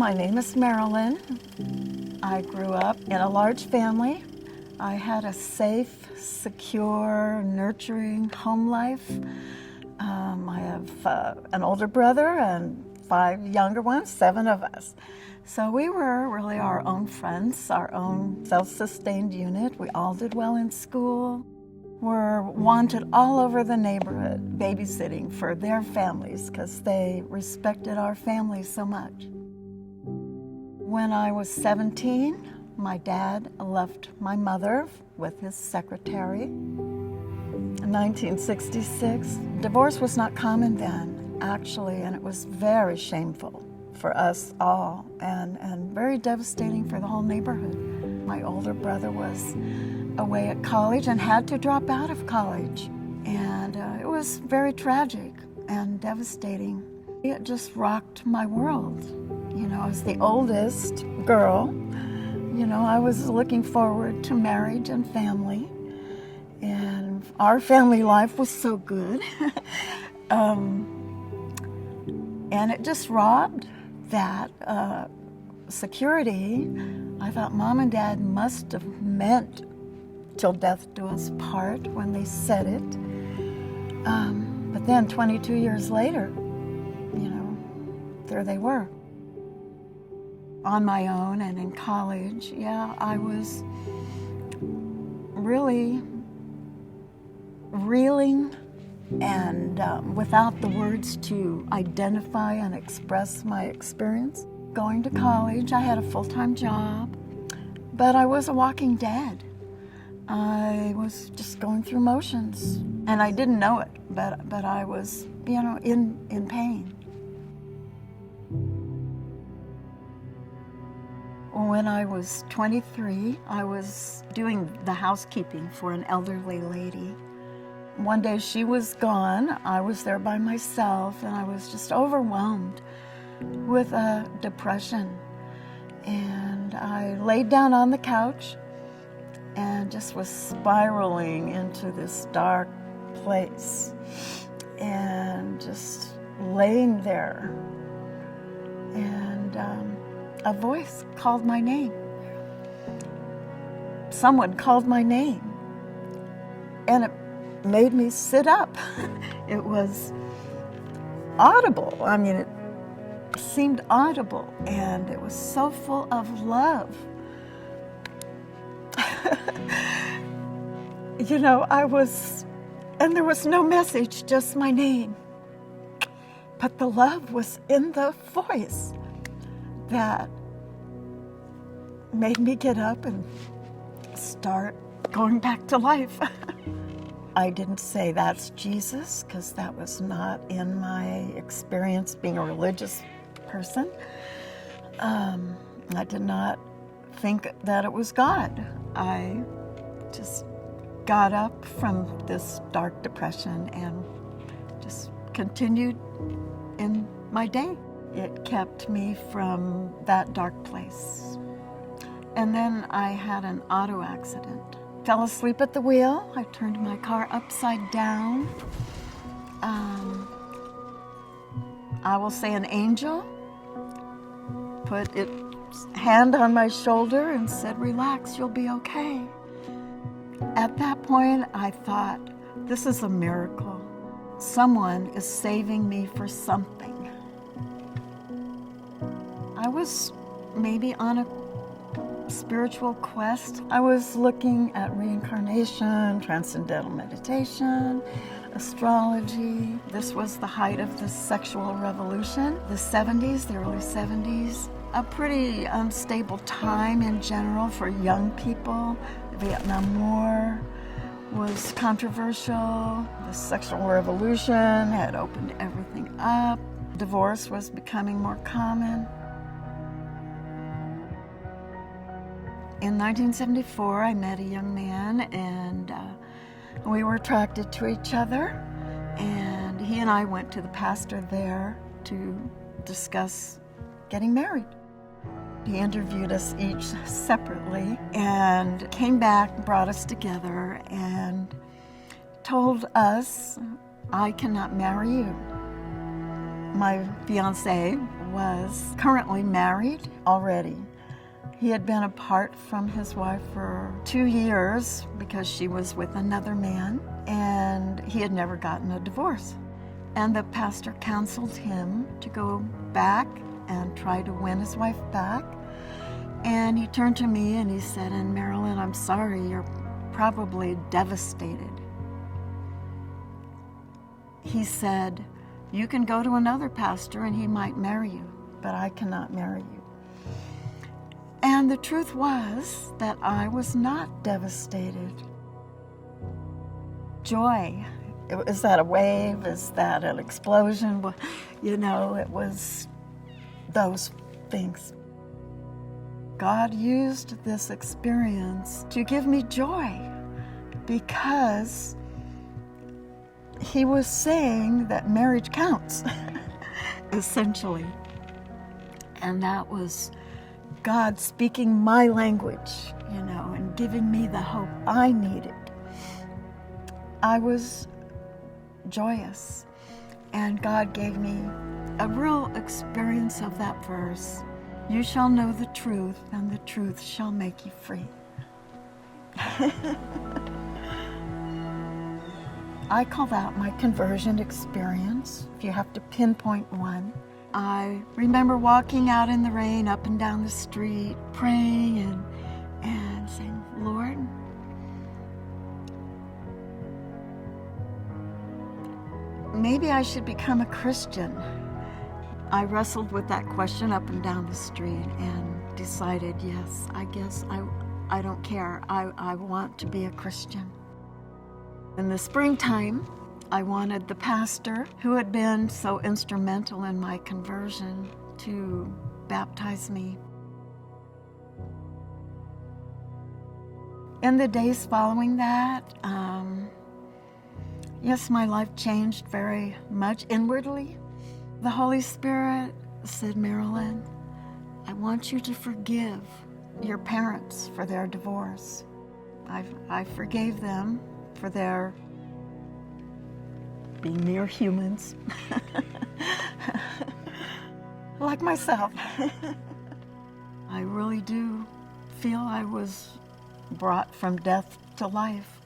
My name is Marylin. I grew up in a large family. I had a safe, secure, nurturing home life. I have an older brother and 5 younger ones, 7 of us. So we were really our own friends, our own self-sustained unit. We all did well in school. We're wanted all over the neighborhood, babysitting for their families because they respected our family so much. When I was 17, my dad left my mother with his secretary. In 1966, divorce was not common then, actually, and it was very shameful for us all and very devastating for the whole neighborhood. My older brother was away at college and had to drop out of college, and it was very tragic and devastating. It just rocked my world. You know, as the oldest girl, you know, I was looking forward to marriage and family, and our family life was so good. And it just robbed that security. I thought Mom and Dad must have meant till death do us part when they said it. But then 22 years later, you know, there they were. On my own and in college, yeah, I was really reeling and without the words to identify and express my experience. Going to college, I had a full-time job, but I was a walking dead. I was just going through motions, and I didn't know it, but I was, you know, in pain. When I was 23, I was doing the housekeeping for an elderly lady. One day she was gone. I was there by myself, and I was just overwhelmed with a depression. And I laid down on the couch and just was spiraling into this dark place and just laying there. And a voice called my name. Someone called my name, and it made me sit up. It was audible. I mean, it seemed audible, and it was so full of love. You know, and there was no message, just my name. But the love was in the voice that made me get up and start going back to life. I didn't say that's Jesus, because that was not in my experience being a religious person. I did not think that it was God. I just got up from this dark depression and just continued in my day. It kept me from that dark place. And then I had an auto accident. Fell asleep at the wheel. I turned my car upside down. I will say an angel put its hand on my shoulder and said, "Relax, you'll be okay." At that point, I thought, this is a miracle. Someone is saving me for something. I was maybe on a spiritual quest. I was looking at reincarnation, transcendental meditation, astrology. This was the height of the sexual revolution, the 70s, the early 70s. A pretty unstable time in general for young people. The Vietnam War was controversial. The sexual revolution had opened everything up. Divorce was becoming more common. In 1974, I met a young man, and we were attracted to each other. And he and I went to the pastor there to discuss getting married. He interviewed us each separately and came back, brought us together, and told us, "I cannot marry you." My fiancé was currently married already. He had been apart from his wife for 2 years because she was with another man, and he had never gotten a divorce. And the pastor counseled him to go back and try to win his wife back. And he turned to me and he said, "And Marylin, I'm sorry, you're probably devastated." He said, "You can go to another pastor and he might marry you, but I cannot marry you." And the truth was that I was not devastated. Joy. Is that a wave? Is that an explosion? Well, you know, it was those things. God used this experience to give me joy because He was saying that marriage counts, essentially. And that was God speaking my language, you know, and giving me the hope I needed. I was joyous, and God gave me a real experience of that verse. You shall know the truth, and the truth shall make you free. I call that my conversion experience, if you have to pinpoint one. I remember walking out in the rain up and down the street, praying and saying, "Lord, maybe I should become a Christian." I wrestled with that question up and down the street and decided, yes, I guess I don't care. I want to be a Christian. In the springtime, I wanted the pastor who had been so instrumental in my conversion to baptize me. In the days following that, yes, my life changed very much inwardly. The Holy Spirit said, "Marylin, I want you to forgive your parents for their divorce." I forgave them for their being mere humans, like myself. I really do feel I was brought from death to life.